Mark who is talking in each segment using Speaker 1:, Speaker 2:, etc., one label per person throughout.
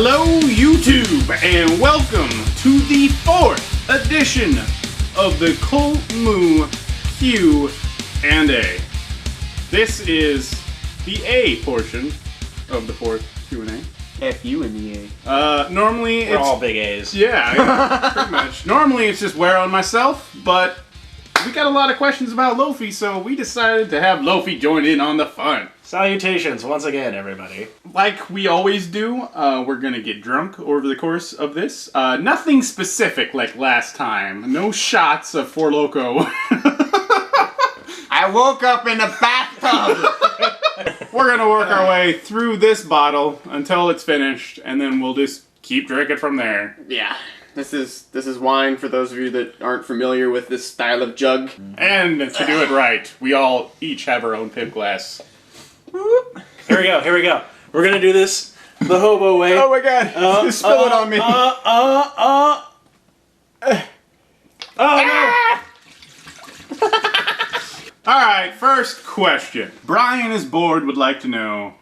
Speaker 1: Hello YouTube, and welcome to the 4th edition of the Cult Moo Q A. This is the A portion of the 4th Q&A.
Speaker 2: F you in the A.
Speaker 1: Normally
Speaker 3: We're all big A's.
Speaker 1: Yeah, pretty much. Normally it's just Where on myself, but we got a lot of questions about Loafie, so we decided to have Loafie join in on the fun.
Speaker 3: Salutations once again, everybody.
Speaker 1: Like we always do, we're gonna get drunk over the course of this. Nothing specific like last time. No shots of Four Loko.
Speaker 2: I woke up in a bathtub!
Speaker 1: We're gonna work our way through this bottle until it's finished, and then we'll just keep drinking from there.
Speaker 2: Yeah. This is wine for those of you that aren't familiar with this style of jug.
Speaker 1: And to do it right, we all each have our own pip glass.
Speaker 3: Here we go. We're gonna do this the hobo way.
Speaker 2: Oh my god! Just spill it on me.
Speaker 3: Oh no!
Speaker 1: Alright, first question. Brian is bored, would like to know,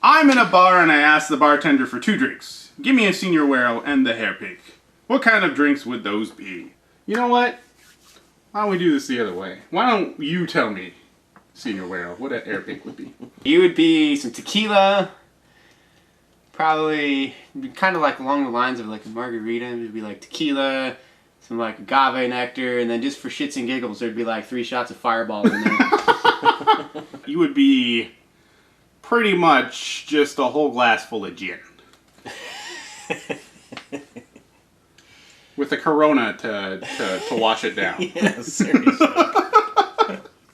Speaker 1: I'm in a bar and I ask the bartender for 2 drinks. Give me a Senior Whale and the hair pink. What kind of drinks would those be? You know what? Why don't we do this the other way? Why don't you tell me, Senior Whale, what an hair pink would be?
Speaker 2: You would be some tequila. Probably kind of like along the lines of like a margarita. It would be like tequila, some like agave nectar, and then just for shits and giggles, there'd be like 3 shots of Fireball in there.
Speaker 1: You would be pretty much just a whole glass full of gin. With a Corona to wash it down.
Speaker 3: Yeah, seriously.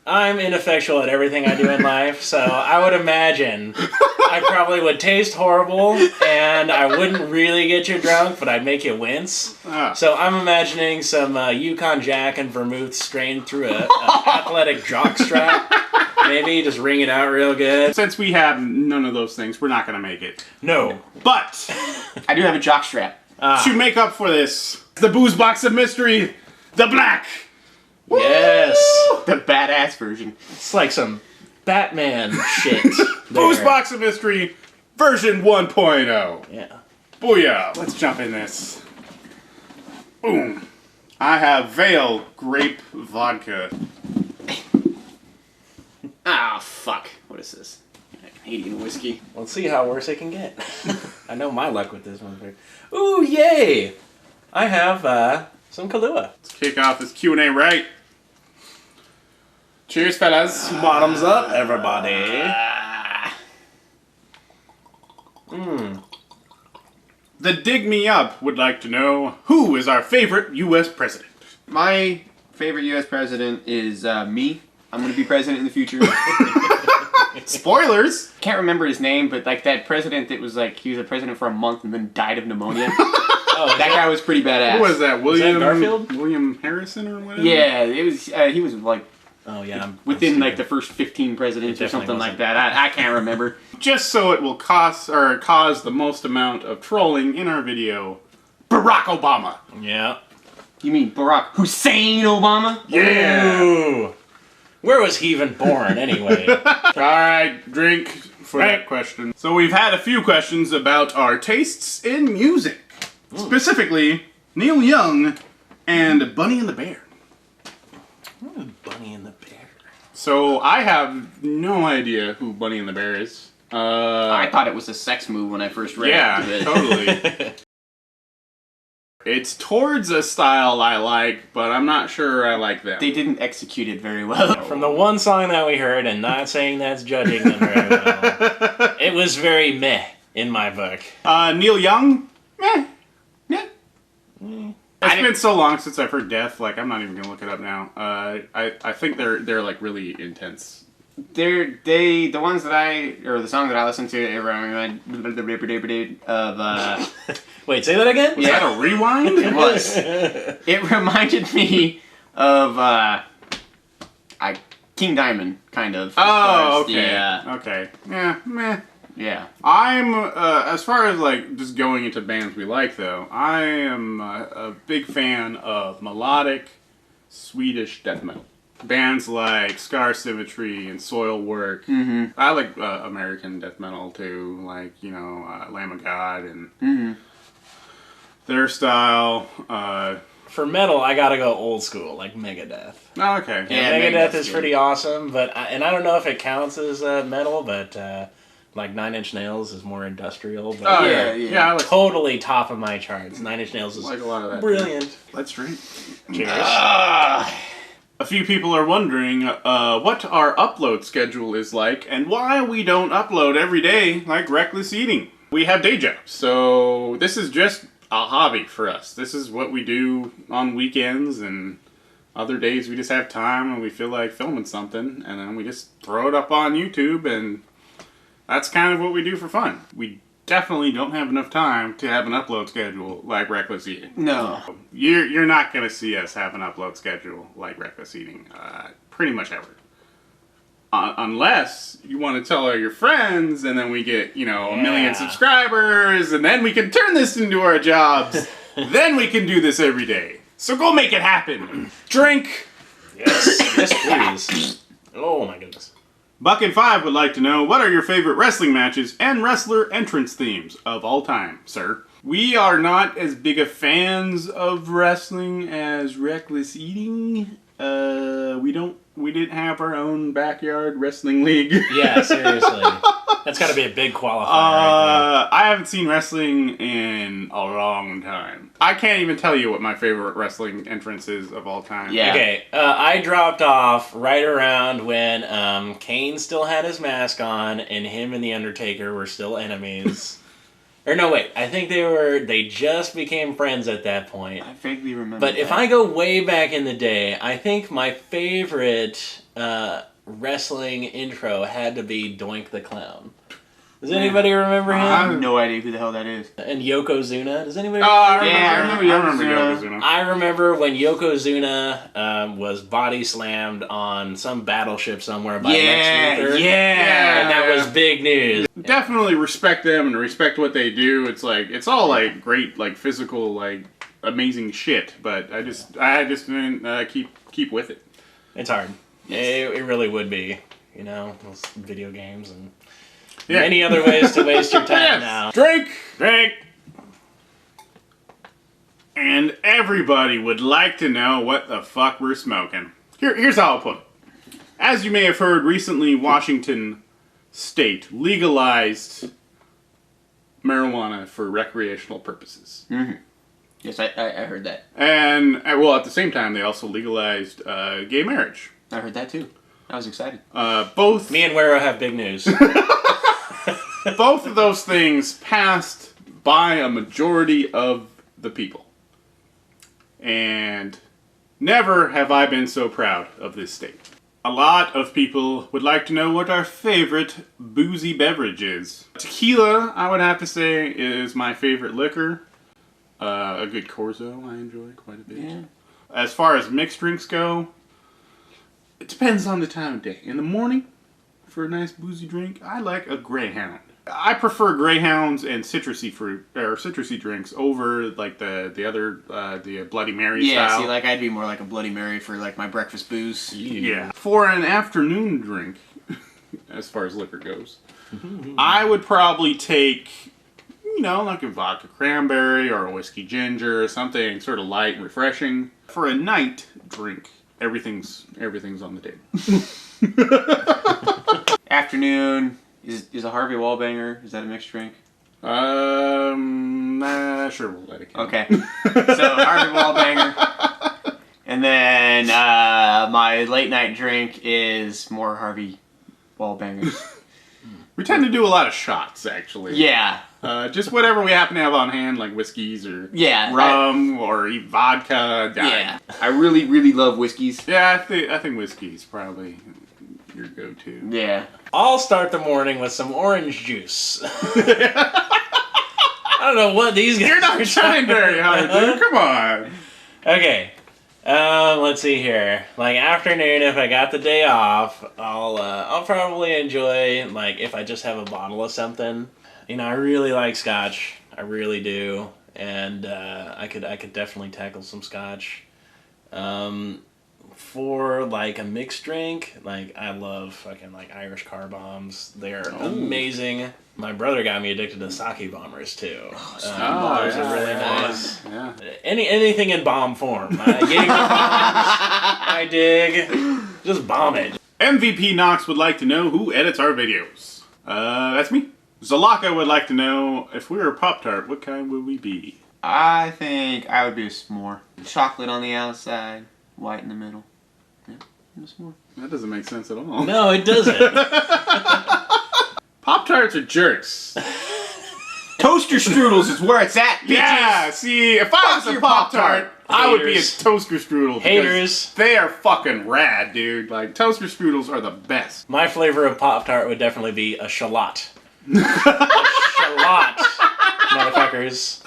Speaker 3: I'm ineffectual at everything I do in life, so I would imagine I probably would taste horrible, and I wouldn't really get you drunk, but I'd make you wince. So I'm imagining some Yukon Jack and vermouth strained through a athletic jock strap. Maybe just wring it out real good.
Speaker 1: Since we have none of those things, we're not going to make it.
Speaker 3: No.
Speaker 1: But
Speaker 2: I do have a jock strap.
Speaker 1: to make up for this, the booze box of mystery, the black.
Speaker 3: Yes.
Speaker 2: The badass version.
Speaker 3: It's like some Batman shit.
Speaker 1: Booze
Speaker 3: there.
Speaker 1: box of mystery, version 1.0.
Speaker 3: Yeah.
Speaker 1: Booyah. Let's jump in this. Boom. I have Veil Grape Vodka.
Speaker 2: Ah, fuck. What is this? Canadian whiskey.
Speaker 3: Let's see how worse it can get. I know my luck with this one. Ooh, yay! I have some Kahlua.
Speaker 1: Let's kick off this Q&A right. Cheers, fellas.
Speaker 3: Bottoms up, everybody.
Speaker 1: The Dig Me Up would like to know, who is our favorite U.S. president?
Speaker 2: My favorite U.S. president is me. I'm going to be president in the future.
Speaker 1: Spoilers!
Speaker 2: Can't remember his name, but like that president that was like, he was a president for a month and then died of pneumonia. That guy was pretty badass.
Speaker 1: Who was that? William
Speaker 3: Garfield?
Speaker 1: William Harrison or whatever?
Speaker 2: Yeah, it was. He was like within like the first 15 presidents or something like that. I can't remember.
Speaker 1: Just so it will cause the most amount of trolling in our video, Barack Obama.
Speaker 3: Yeah.
Speaker 2: You mean Barack Hussein Obama?
Speaker 1: Yeah.
Speaker 3: Ooh. Where was he even born, anyway?
Speaker 1: Alright, drink for that question. So we've had a few questions about our tastes in music. Specifically, Neil Young and Bunny and the Bear.
Speaker 3: Bunny and the Bear.
Speaker 1: So I have no idea who Bunny and the Bear is.
Speaker 2: I thought it was a sex move when I first read it.
Speaker 1: Totally. It's towards a style I like, but I'm not sure I like them.
Speaker 2: They didn't execute it very well.
Speaker 3: From the one song that we heard, and not saying that's judging them very well, it was very meh in my book.
Speaker 1: Neil Young? Meh.
Speaker 2: Yeah.
Speaker 1: It's been so long since I've heard Death, like I'm not even gonna look it up now. I think they're like really intense.
Speaker 2: The ones that the song that I listened to of
Speaker 3: Wait, say that again?
Speaker 1: Was that a rewind?
Speaker 2: It was. It reminded me of King Diamond, kind of.
Speaker 1: Oh, okay.
Speaker 2: Yeah.
Speaker 1: Okay. Yeah, meh.
Speaker 2: Yeah.
Speaker 1: I'm, as far as like just going into bands we like though, I am a big fan of melodic Swedish death metal. Bands like Scar Symmetry and Soilwork.
Speaker 2: Mm-hmm.
Speaker 1: I like American death metal too, like, Lamb of God and their style.
Speaker 3: For metal, I gotta go old school, like Megadeth.
Speaker 1: Oh, okay.
Speaker 3: Yeah, Megadeth is pretty awesome, and I don't know if it counts as metal, but like Nine Inch Nails is more industrial. But
Speaker 1: Yeah, I like,
Speaker 3: totally top of my charts. Nine Inch Nails is
Speaker 1: like a lot of that.
Speaker 3: brilliant.
Speaker 1: Let's drink.
Speaker 3: Cheers.
Speaker 1: A few people are wondering what our upload schedule is like and why we don't upload every day like Reckless Eating. We have day jobs, so this is just a hobby for us. This is what we do on weekends, and other days we just have time and we feel like filming something, and then we just throw it up on YouTube, and that's kind of what we do for fun. We definitely don't have enough time to have an upload schedule like Reckless Eating.
Speaker 2: No.
Speaker 1: You're not going to see us have an upload schedule like Reckless Eating pretty much ever. Unless you want to tell all your friends, and then we get, a million subscribers, and then we can turn this into our jobs. Then we can do this every day. So go make it happen. Drink.
Speaker 3: Yes, please. Oh my goodness.
Speaker 1: Buck5 would like to know, what are your favorite wrestling matches and wrestler entrance themes of all time, sir? We are not as big of fans of wrestling as Reckless Eating. We didn't have our own backyard wrestling league.
Speaker 3: Yeah, seriously. That's got to be a big qualifier right
Speaker 1: I haven't seen wrestling in a long time. I can't even tell you what my favorite wrestling entrance is of all time.
Speaker 2: Yeah.
Speaker 3: Okay, I dropped off right around when Kane still had his mask on and him and The Undertaker were still enemies. Or no, wait, I think they just became friends at that point.
Speaker 2: I vaguely remember
Speaker 3: But if I go way back in the day, I think my favorite wrestling intro had to be Doink the Clown. Does anybody remember him?
Speaker 2: I have no idea who the hell that is.
Speaker 3: And Yokozuna? Does anybody
Speaker 1: I
Speaker 3: remember?
Speaker 1: remember Yokozuna.
Speaker 3: I remember when Yokozuna was body slammed on some battleship somewhere by Lex Luthor.
Speaker 2: Yeah.
Speaker 3: And that was big news.
Speaker 1: Definitely respect them and respect what they do. It's all like great, like physical, like amazing shit. But I just didn't keep with it.
Speaker 3: It's hard. It really would be, those video games and
Speaker 1: Yeah.
Speaker 3: many other ways to waste your time now.
Speaker 1: Drink. And everybody would like to know what the fuck we're smoking. Here's how I'll put it. As you may have heard recently, Washington State legalized marijuana for recreational purposes.
Speaker 2: Mm-hmm. Yes, I heard that.
Speaker 1: And, at the same time, they also legalized gay marriage.
Speaker 2: I heard that too. I was excited.
Speaker 1: Both
Speaker 3: Me and Wero have big news.
Speaker 1: both of those things passed by a majority of the people. And never have I been so proud of this state. A lot of people would like to know what our favorite boozy beverage is. Tequila, I would have to say, is my favorite liquor. A good Corzo I enjoy quite a bit.
Speaker 2: Yeah.
Speaker 1: As far as mixed drinks go, it depends on the time of day. In the morning, for a nice boozy drink, I like a Greyhound. I prefer Greyhounds and citrusy fruit or citrusy drinks over like the other the Bloody Mary style.
Speaker 2: See, I'd be more like a Bloody Mary for my breakfast booze.
Speaker 1: Yeah. For an afternoon drink, as far as liquor goes, I would probably take like a vodka cranberry or a whiskey ginger or something sort of light and refreshing. For a night drink, everything's on the table.
Speaker 2: Afternoon. Is a Harvey Wallbanger, is that a mixed drink?
Speaker 1: Sure, we'll let it count.
Speaker 2: Okay. So, Harvey Wallbanger. And then, my late night drink is more Harvey Wallbangers.
Speaker 1: We tend to do a lot of shots, actually.
Speaker 2: Yeah.
Speaker 1: Just whatever we happen to have on hand, like whiskeys or
Speaker 2: rum
Speaker 1: or vodka.
Speaker 2: Yeah. I really, really love whiskeys.
Speaker 1: Yeah, I think whiskey's probably your go-to.
Speaker 2: Yeah.
Speaker 3: I'll start the morning with some orange juice. I don't know what these guys
Speaker 1: You're not
Speaker 3: are
Speaker 1: trying very hard, dude. Come on.
Speaker 3: Okay. Let's see here. Afternoon, if I got the day off, I'll probably enjoy if I just have a bottle of something. I really like scotch. I really do, and I could definitely tackle some scotch. For like a mixed drink, like I love fucking like Irish car bombs. They're amazing. My brother got me addicted to sake bombers too. Those are really nice.
Speaker 1: Yeah.
Speaker 3: Anything in bomb form. Jaeger bombs, I dig. Just bomb it.
Speaker 1: MVP Knox would like to know who edits our videos. That's me. Zalaka would like to know if we were a Pop-Tart, what kind would we be?
Speaker 2: I think I would be a s'more. Chocolate on the outside, white in the middle. Yeah, I'm a s'more.
Speaker 1: That doesn't make sense at all.
Speaker 3: No, it doesn't.
Speaker 1: Pop-Tarts are jerks.
Speaker 2: Toaster strudels is where it's at, bitches.
Speaker 1: Yeah, see, if I was a
Speaker 2: your
Speaker 1: Pop-Tart, I would be a
Speaker 3: Haters.
Speaker 1: toaster strudel. because
Speaker 3: Haters.
Speaker 1: They are fucking rad, dude. Like, toaster strudels are the best.
Speaker 3: My flavor of Pop-Tart would definitely be a shallot. A shallot, motherfuckers.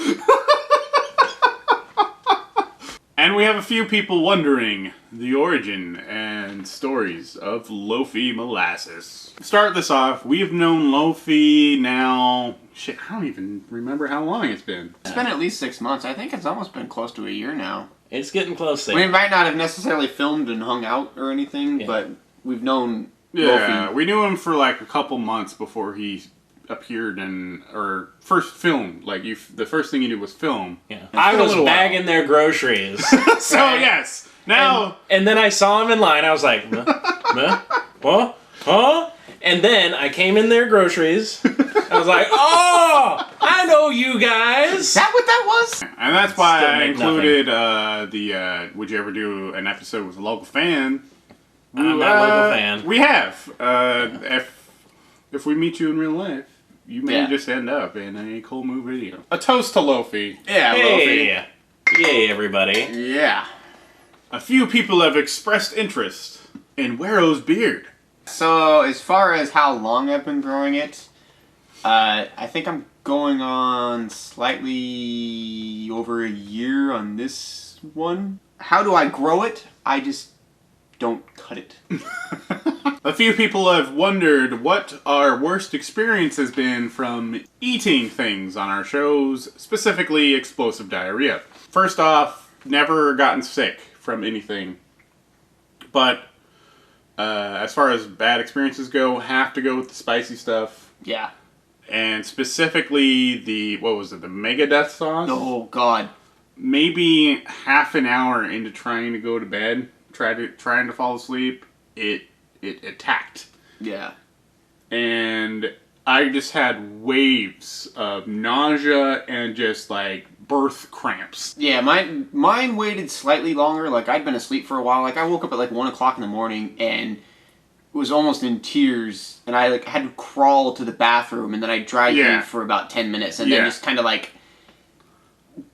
Speaker 1: And we have a few people wondering the origin and stories of Loafie Molasses. To start this off, we've known Loafie now... Shit, I don't even remember how long it's been.
Speaker 2: It's been at least 6 months. I think it's almost been close to a year now.
Speaker 3: It's getting close there.
Speaker 2: We might not have necessarily filmed and hung out or anything, but we've known
Speaker 1: Yeah,
Speaker 2: Loafie.
Speaker 1: we knew him for like a couple months before he appeared in... Or first filmed. Like, the first thing he did was film.
Speaker 3: Yeah.
Speaker 1: It's
Speaker 3: I
Speaker 1: been a
Speaker 3: was
Speaker 1: little
Speaker 3: bagging their groceries.
Speaker 1: So, yes. Now...
Speaker 3: And then I saw him in line. I was like, huh? Huh? And then I came in their groceries. I was like, oh, I know you guys.
Speaker 2: Is that what that was?
Speaker 1: And that's why
Speaker 3: Still
Speaker 1: I
Speaker 3: make
Speaker 1: included the Would You Ever Do an Episode with a Local Fan?
Speaker 3: I'm not a local fan.
Speaker 1: We have. If we meet you in real life, you may
Speaker 2: Yeah.
Speaker 1: just end up in a Cult Moo video. A toast to Loafie.
Speaker 2: Yeah,
Speaker 3: Hey, yay, everybody.
Speaker 2: Loafie. Yeah.
Speaker 1: A few people have expressed interest in Wero's beard.
Speaker 2: So, as far as how long I've been growing it, I think I'm going on slightly over a year on this one. How do I grow it? I just don't cut it.
Speaker 1: A few people have wondered what our worst experience has been from eating things on our shows, specifically explosive diarrhea. First off, never gotten sick from anything. But as far as bad experiences go, have to go with the spicy stuff.
Speaker 2: Yeah.
Speaker 1: And specifically the, what was it, the Mega Death sauce?
Speaker 2: Oh, God.
Speaker 1: Maybe half an hour into trying to go to bed, trying to fall asleep, it attacked.
Speaker 2: Yeah.
Speaker 1: And I just had waves of nausea and just like birth cramps.
Speaker 2: Yeah, mine waited slightly longer. Like, I'd been asleep for a while. Like, I woke up at like 1 o'clock in the morning and was almost in tears. And I like had to crawl to the bathroom, and then I dried through for about 10 minutes, and then just kind of like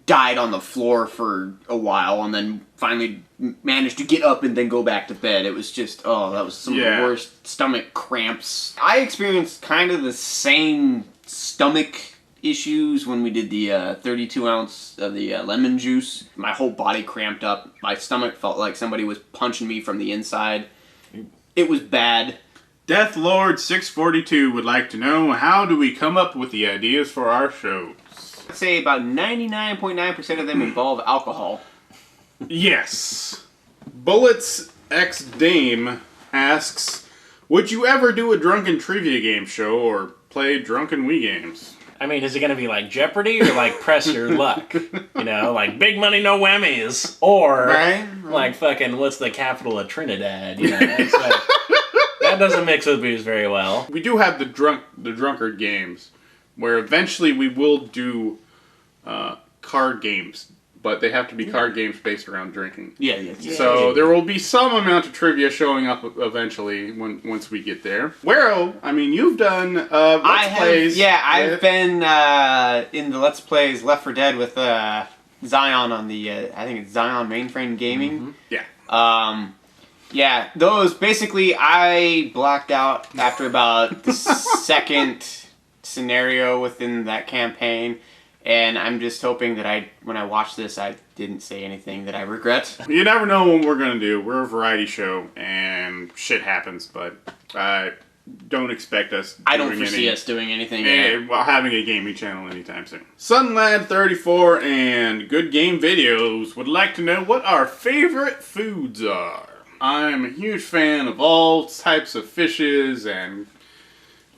Speaker 2: died on the floor for a while, and then finally managed to get up and then go back to bed. It was just, that was some of the worst stomach cramps. I experienced kind of the same stomach issues when we did the 32 ounce of the lemon juice. My whole body cramped up. My stomach felt like somebody was punching me from the inside. It was bad.
Speaker 1: Death Lord 642 would like to know, how do we come up with the ideas for our shows?
Speaker 2: I'd say about 99.9% of them involve alcohol.
Speaker 1: Yes. Bullets X Dame asks, would you ever do a drunken trivia game show or play drunken Wii games?
Speaker 3: I mean, is it going to be like Jeopardy or like Press Your Luck? You know, like Big Money, No Whammies. Or like fucking, what's the capital of Trinidad? You know, it's like, that doesn't mix with booze very well.
Speaker 1: We do have the drunkard games, where eventually we will do card games, but they have to be card games based around drinking.
Speaker 2: Yeah.
Speaker 1: So there will be some amount of trivia showing up eventually once we get there. Wero, I mean, you've done Let's Plays.
Speaker 2: Yeah, I've been in the Let's Plays Left 4 Dead with Zion on the, I think it's Zion Mainframe Gaming.
Speaker 1: Yeah.
Speaker 2: Yeah, those, basically, I blacked out after about the second scenario within that campaign, and I'm just hoping that when I watch this, I didn't say anything that I regret.
Speaker 1: You never know what we're going to do. We're a variety show, and shit happens, but don't expect us
Speaker 2: I don't foresee us doing anything.
Speaker 1: Having a gaming channel anytime soon. Sunlad34 and Good Game Videos would like to know what our favorite foods are. I'm a huge fan of all types of fishes and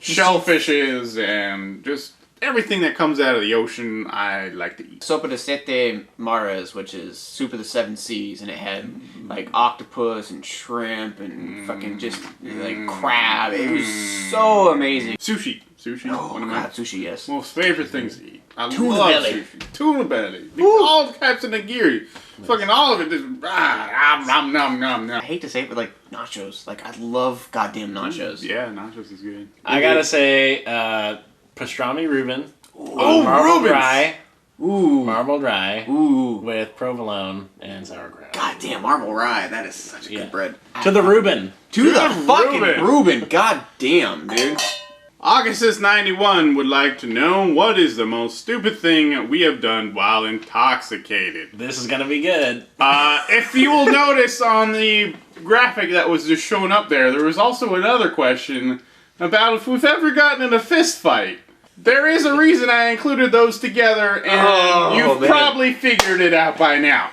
Speaker 1: shellfishes and just everything that comes out of the ocean. I like to eat.
Speaker 2: Sopa de Sete Mares, which is soup of the seven seas, and it had like octopus and shrimp and fucking just like crab. It was so amazing.
Speaker 1: Sushi.
Speaker 2: Oh,
Speaker 1: One of my
Speaker 2: sushi, yes.
Speaker 1: most favorite things to eat. I
Speaker 2: Tuna
Speaker 1: love
Speaker 2: belly.
Speaker 1: sushi. Tuna belly. All types of nigiri. Fucking all of it. Just nom nom nom.
Speaker 2: I hate to say it, but like nachos. Like I love goddamn nachos.
Speaker 1: Yeah, nachos is good.
Speaker 3: I gotta say, pastrami Reuben.
Speaker 1: Oh,
Speaker 3: marbled
Speaker 1: Reubens.
Speaker 3: rye.
Speaker 2: Ooh.
Speaker 3: Marbled rye.
Speaker 2: Ooh.
Speaker 3: With provolone and sauerkraut.
Speaker 2: Goddamn marble rye. That is such a
Speaker 3: Yeah.
Speaker 2: good bread.
Speaker 3: To the Reuben.
Speaker 2: To the fucking
Speaker 1: Reuben.
Speaker 2: Reuben. God damn, dude.
Speaker 1: Augustus91 would like to know what is the most stupid thing we have done while intoxicated.
Speaker 3: This is gonna be good.
Speaker 1: If you will notice on the graphic that was just shown up there was also another question about if we've ever gotten in a fist fight. There is a reason I included those together, and you've probably figured it out by now.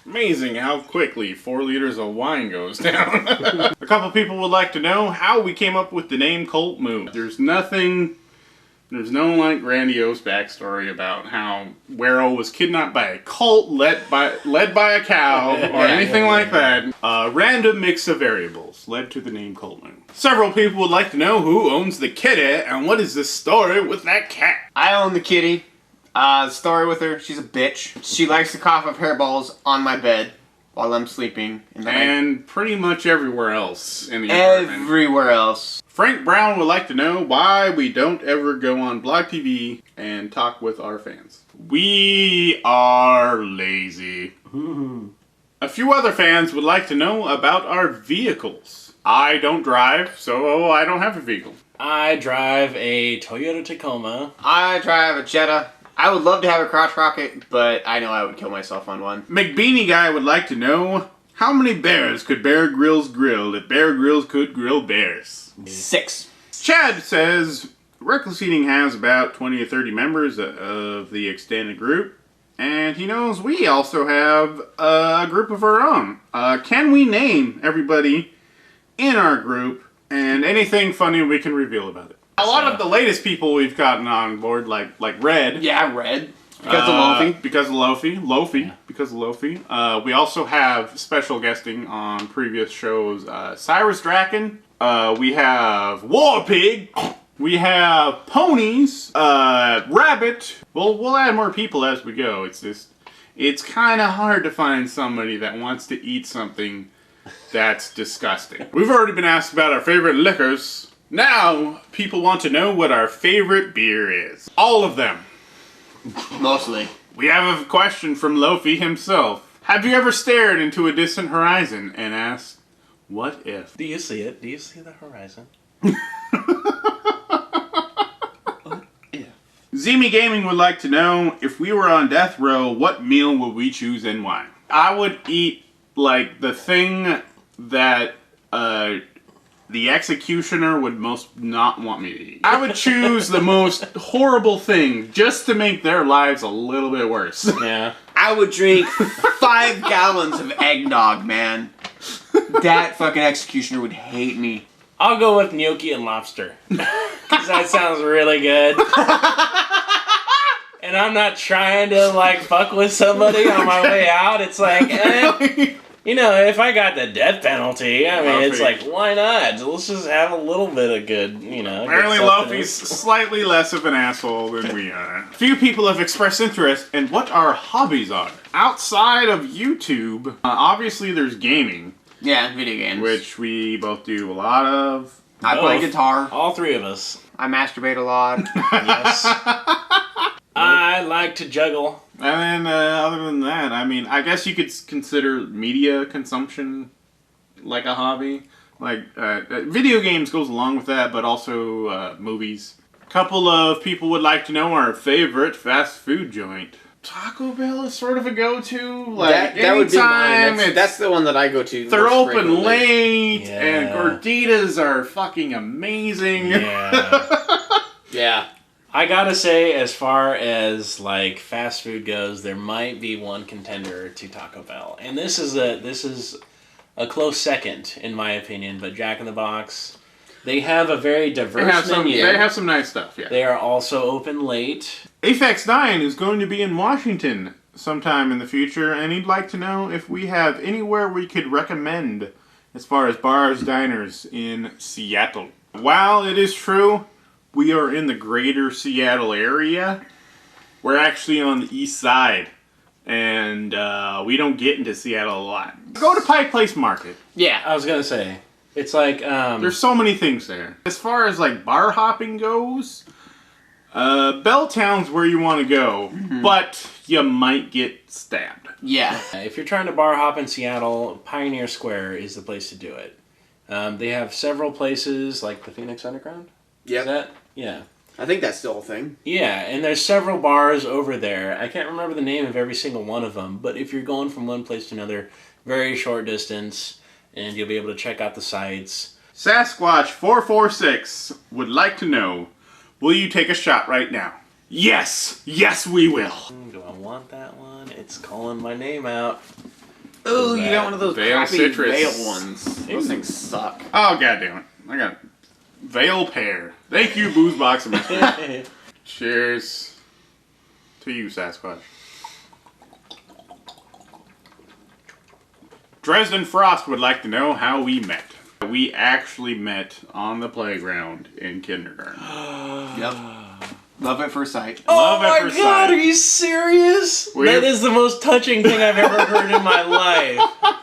Speaker 1: Amazing how quickly 4 liters of wine goes down. A couple people would like to know how we came up with the name Cult Moo. There's no like grandiose backstory about how Wero was kidnapped by a cult led by a cow or anything like that. A random mix of variables led to the name Cult Moo. Several people would like to know who owns the kitty and what is the story with that cat.
Speaker 2: I own the kitty. Story with her, she's a bitch. She likes to cough up hairballs on my bed while I'm sleeping.
Speaker 1: And pretty much everywhere else in the apartment.
Speaker 2: Everywhere else.
Speaker 1: Frank Brown would like to know why we don't ever go on Blog TV and talk with our fans. We are lazy. A few other fans would like to know about our vehicles. I don't drive, so I don't have a vehicle.
Speaker 3: I drive a Toyota Tacoma.
Speaker 2: I drive a Jetta. I would love to have a crotch rocket, but I know I would kill myself on one.
Speaker 1: McBeanie Guy would like to know how many bears could Bear Grylls grill if Bear Grylls could grill bears?
Speaker 2: 6.
Speaker 1: Chad says Reckless Eating has about 20 or 30 members of the extended group, and he knows we also have a group of our own. Can we name everybody in our group and anything funny we can reveal about it? A lot of the latest people we've gotten on board, like Red.
Speaker 2: Yeah, Red. Because of Loafie.
Speaker 1: Because of Loafie. Because of Loafie. We also have special guesting on previous shows. Cyrus Draken. We have War Pig. We have Ponies. Rabbit. We'll add more people as we go. It's kind of hard to find somebody that wants to eat something that's disgusting. We've already been asked about our favorite liquors. Now, people want to know what our favorite beer is. All of them.
Speaker 2: Mostly.
Speaker 1: We have a question from Loafie himself. Have you ever stared into a distant horizon and asked, what if?
Speaker 3: Do you see it? Do you see the horizon?
Speaker 2: What if?
Speaker 1: Zemi Gaming would like to know, if we were on death row, what meal would we choose and why? I would eat, like, the thing that, the executioner would most not want me to eat. I would choose the most horrible thing just to make their lives a little bit worse.
Speaker 3: Yeah.
Speaker 2: I would drink 5 gallons of eggnog, man. That fucking executioner would hate me.
Speaker 3: I'll go with gnocchi and lobster. Because that sounds really good. And I'm not trying to, like, fuck with somebody on my way out. It's like, you know, if I got the death penalty, I mean, it's like, why not? Let's just have a little bit of good, you know.
Speaker 1: Apparently Loafie's slightly less of an asshole than we are. Few people have expressed interest in what our hobbies are. Outside of YouTube, obviously there's gaming.
Speaker 2: Yeah, video games.
Speaker 1: Which we both do a lot of.
Speaker 2: I play guitar.
Speaker 3: All 3 of us.
Speaker 2: I masturbate a lot.
Speaker 3: Yes. I like to juggle.
Speaker 1: And then, other than that, I mean, I guess you could consider media consumption like a hobby. Like, video games goes along with that, but also movies. A couple of people would like to know our favorite fast food joint. Taco Bell is sort of a go-to. Like,
Speaker 2: that would be mine.
Speaker 1: anytime
Speaker 2: That's the one that I go to.
Speaker 1: they're
Speaker 2: most
Speaker 1: open
Speaker 2: frequently.
Speaker 1: late,
Speaker 3: Yeah.
Speaker 1: and gorditas are fucking amazing.
Speaker 3: Yeah.
Speaker 2: Yeah.
Speaker 3: I gotta say, as far as like fast food goes, there might be one contender to Taco Bell, and this is a close second, in my opinion, but Jack in the Box, they have a very diverse menu.
Speaker 1: They have some nice stuff, yeah.
Speaker 3: They are also open late.
Speaker 1: Aphex 9 is going to be in Washington sometime in the future, and he'd like to know if we have anywhere we could recommend as far as bars, diners in Seattle. While it is true, we are in the greater Seattle area, we're actually on the east side, and we don't get into Seattle a lot. Go to Pike Place Market.
Speaker 3: Yeah, I was going to say. It's like...
Speaker 1: there's so many things there. As far as like bar hopping goes, Belltown's where you want to go, but you might get stabbed.
Speaker 2: Yeah.
Speaker 3: If you're trying to bar hop in Seattle, Pioneer Square is the place to do it. They have several places, like the Phoenix Underground.
Speaker 2: Yeah.
Speaker 3: Is that? Yeah.
Speaker 2: I think that's still a thing.
Speaker 3: Yeah, and there's several bars over there. I can't remember the name of every single one of them, but if you're going from one place to another, very short distance, and you'll be able to check out the sites.
Speaker 1: Sasquatch446 would like to know, will you take a shot right now? Yes! Yes, we will!
Speaker 3: Do I want that one? It's calling my name out.
Speaker 2: Oh, you got one of those
Speaker 1: Vale
Speaker 2: crappy
Speaker 1: citrus.
Speaker 2: Vale ones. Those things suck.
Speaker 1: Oh, goddammit. I got Vale Pear. Thank you, Booze Box of Mystery. Cheers to you, Sasquatch. Dresden Frost would like to know how we met. We actually met on the playground in kindergarten.
Speaker 2: Yep. Love at first sight.
Speaker 1: Love at
Speaker 3: Oh my
Speaker 1: first
Speaker 3: god,
Speaker 1: sight.
Speaker 3: are you serious? That is the most touching thing I've ever heard in my life.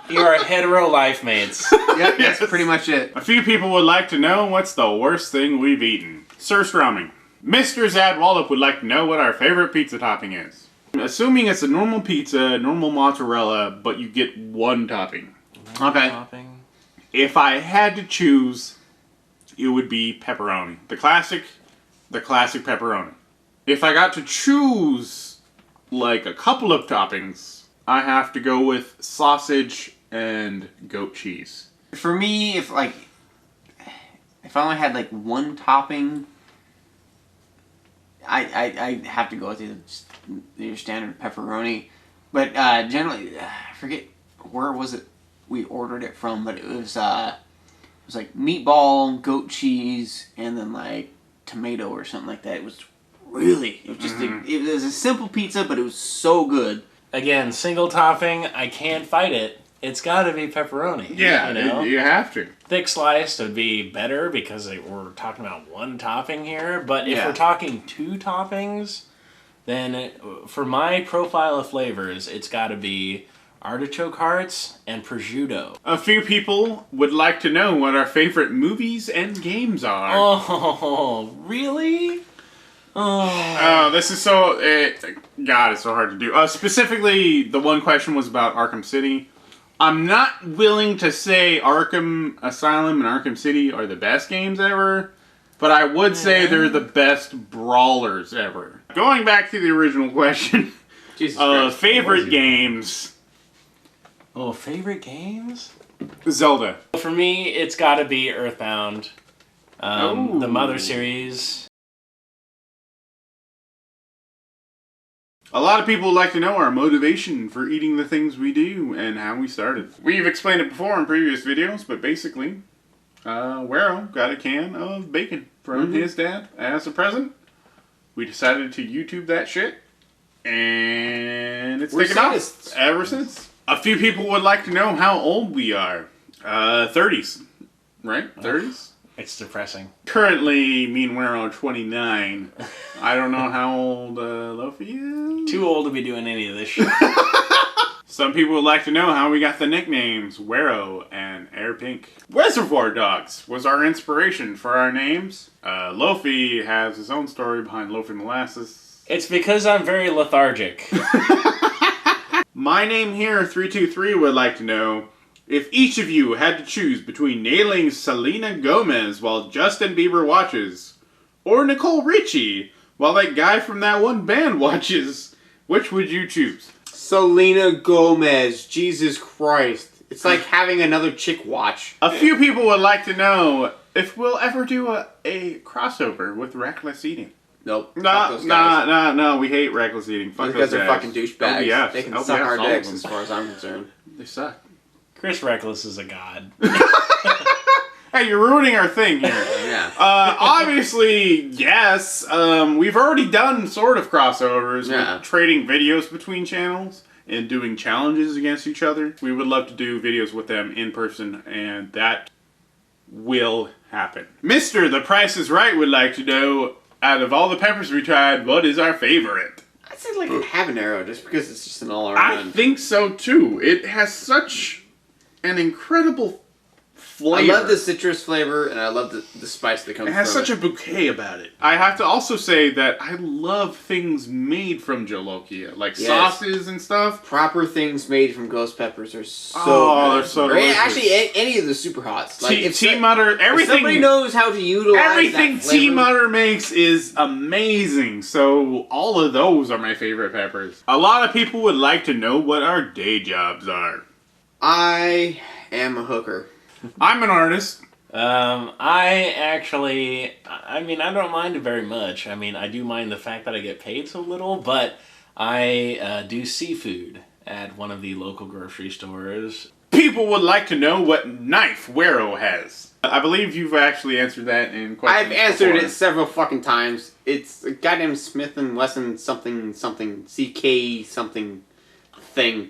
Speaker 3: You are hetero life mates.
Speaker 2: Yep, that's pretty much it.
Speaker 1: A few people would like to know what's the worst thing we've eaten. Surströmming. Mr. Zad Wallop would like to know what our favorite pizza topping is. Assuming it's a normal pizza, normal mozzarella, but you get one topping.
Speaker 2: Okay.
Speaker 1: If I had to choose, it would be pepperoni. The classic pepperoni. If I got to choose, like, a couple of toppings, I have to go with sausage and goat cheese.
Speaker 2: For me, if I only had like one topping, I have to go with your standard pepperoni. But generally, I forget where was it we ordered it from, but it was like meatball, goat cheese, and then like tomato or something like that. It was just it was a simple pizza, but it was so good.
Speaker 3: Again, single topping, I can't fight it. It's got to be pepperoni.
Speaker 1: Yeah,
Speaker 3: you know?
Speaker 1: you have to.
Speaker 3: Thick sliced would be better because we're talking about one topping here. But if
Speaker 2: Yeah.
Speaker 3: we're talking two toppings, then for my profile of flavors, it's got to be artichoke hearts and prosciutto.
Speaker 1: A few people would like to know what our favorite movies and games are.
Speaker 3: Oh, really? Oh,
Speaker 1: This is so... God, it's so hard to do. Specifically, the one question was about Arkham City. I'm not willing to say Arkham Asylum and Arkham City are the best games ever, but I would say they're the best brawlers ever. Going back to the original question,
Speaker 2: Jesus Christ.
Speaker 1: favorite games...
Speaker 3: Oh, favorite games?
Speaker 1: Zelda.
Speaker 3: For me, it's got to be Earthbound. The Mother series.
Speaker 1: A lot of people would like to know our motivation for eating the things we do and how we started. We've explained it before in previous videos, but basically, Wero got a can of bacon from his dad as a present. We decided to YouTube that shit, and it's
Speaker 2: We're
Speaker 1: taken off
Speaker 2: sadists.
Speaker 1: ever since. A few people would like to know how old we are. 30s, right? 30s?
Speaker 3: It's depressing.
Speaker 1: Currently, me and Wero are 29. I don't know how old Loafie is.
Speaker 3: Too old to be doing any of this shit.
Speaker 1: Some people would like to know how we got the nicknames Wero and Air Pink. Reservoir Dogs was our inspiration for our names. Loafie has his own story behind Loafie Molasses.
Speaker 3: It's because I'm very lethargic.
Speaker 1: My name here, 323, would like to know if each of you had to choose between nailing Selena Gomez while Justin Bieber watches, or Nicole Richie while that guy from that one band watches, which would you choose?
Speaker 2: Selena Gomez. Jesus Christ. It's like having another chick watch.
Speaker 1: A few people would like to know if we'll ever do a crossover with Reckless Eating.
Speaker 2: Nope. Fuck those guys.
Speaker 1: No, we hate Reckless Eating. Fuck
Speaker 2: Those guys
Speaker 1: those
Speaker 2: are fucking douchebags.
Speaker 1: LBFs.
Speaker 2: They can
Speaker 1: LBFs,
Speaker 2: suck our
Speaker 1: all of
Speaker 2: dicks
Speaker 1: them.
Speaker 2: as far as I'm concerned.
Speaker 1: They suck.
Speaker 3: Chris Reckless is a god.
Speaker 1: Hey, you're ruining our thing here.
Speaker 2: Yeah.
Speaker 1: Obviously, yes. We've already done sort of crossovers with trading videos between channels and doing challenges against each other. We would love to do videos with them in person, and that will happen. Mr. The Price is Right would like to know, out of all the peppers we tried, what is our favorite?
Speaker 2: I'd say like a habanero, just because it's just an all-around.
Speaker 1: I think so too. It has such an incredible flavor.
Speaker 2: I love the citrus flavor, and I love the spice that comes from it.
Speaker 1: It has such a bouquet about it. I have to also say that I love things made from Jolokia, like sauces and stuff.
Speaker 2: Proper things made from ghost peppers are so
Speaker 1: good.
Speaker 2: They're
Speaker 1: so delicious.
Speaker 2: Actually, any of the super hots. Like
Speaker 1: Tea Mutter, everything.
Speaker 2: If somebody knows how to utilize
Speaker 1: everything
Speaker 2: that flavor.
Speaker 1: Tea Mutter makes is amazing. So all of those are my favorite peppers. A lot of people would like to know what our day jobs are.
Speaker 2: I am a hooker.
Speaker 1: I'm an artist.
Speaker 3: I don't mind it very much. I mean, I do mind the fact that I get paid so little, but I do seafood at one of the local grocery stores.
Speaker 1: People would like to know what knife Wero has. I believe you've actually answered that in questions
Speaker 2: I've answered
Speaker 1: before.
Speaker 2: it several fucking times. It's a goddamn Smith & Wesson something CK something thing.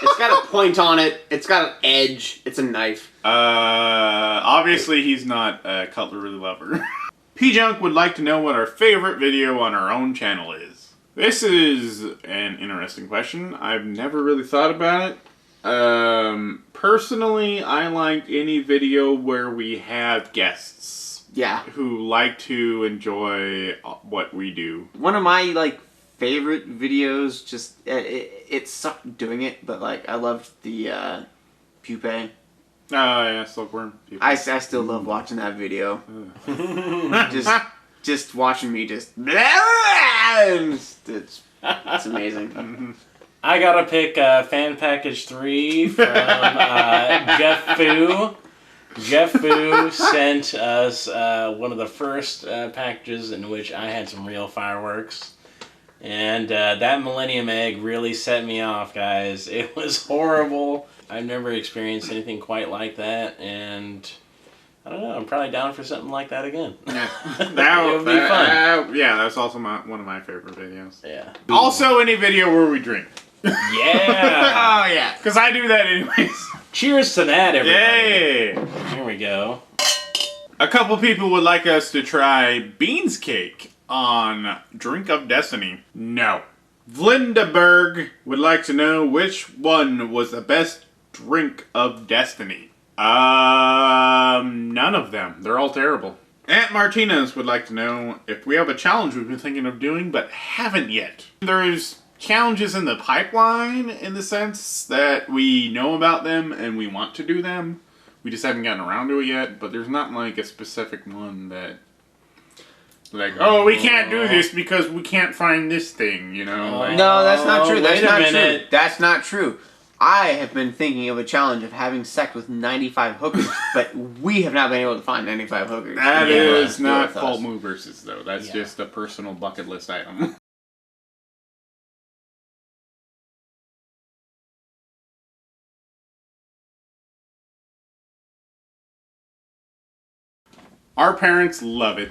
Speaker 2: It's got a point on it. It's got an edge. It's a knife.
Speaker 1: Obviously he's not a cutlery lover. P-Junk would like to know what our favorite video on our own channel is. This is an interesting question. I've never really thought about it. Personally, I like any video where we have guests.
Speaker 2: Yeah.
Speaker 1: Who like to enjoy what we do.
Speaker 2: One of my, favorite videos, just, it sucked doing it, but, I loved the, pupae.
Speaker 1: Yeah, silkworm.
Speaker 2: I still love watching that video. just watching me it's amazing.
Speaker 3: I gotta pick Fan Package 3 from Jeff Fu. Jeff Fu sent us one of the first packages in which I had some real fireworks. And that Millennium Egg really set me off, guys. It was horrible. I've never experienced anything quite like that, and I don't know, I'm probably down for something like that again.
Speaker 1: Yeah.
Speaker 3: It would be fun.
Speaker 1: Yeah, that's also one of my favorite videos.
Speaker 3: Yeah.
Speaker 1: Also, any video where we drink.
Speaker 3: Yeah.
Speaker 2: Oh, yeah.
Speaker 1: Because I do that anyways.
Speaker 3: Cheers to that, everybody.
Speaker 1: Yay!
Speaker 3: Here we go.
Speaker 1: A couple people would like us to try beans cake on Drink of Destiny. No. Vlindaberg would like to know which one was the best drink of Destiny. None of them. They're all terrible. Aunt Martinez would like to know if we have a challenge we've been thinking of doing but haven't yet. There's challenges in the pipeline in the sense that we know about them and we want to do them. We just haven't gotten around to it yet, but there's not a specific one that oh, we can't do this because we can't find this thing, you know?
Speaker 2: No, that's not true. That's
Speaker 3: wait a
Speaker 2: not
Speaker 3: minute.
Speaker 2: true. That's not true. I have been thinking of a challenge of having sex with 95 hookers, but we have not been able to find 95 hookers.
Speaker 1: That is not
Speaker 2: with us.
Speaker 1: Cult Moo versus, though. That's just a personal bucket list item. Our parents love it.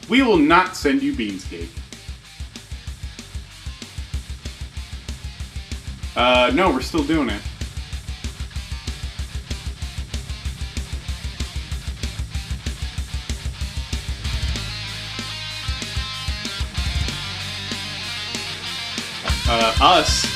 Speaker 1: We will not send you beans cake. No, we're still doing it. Us.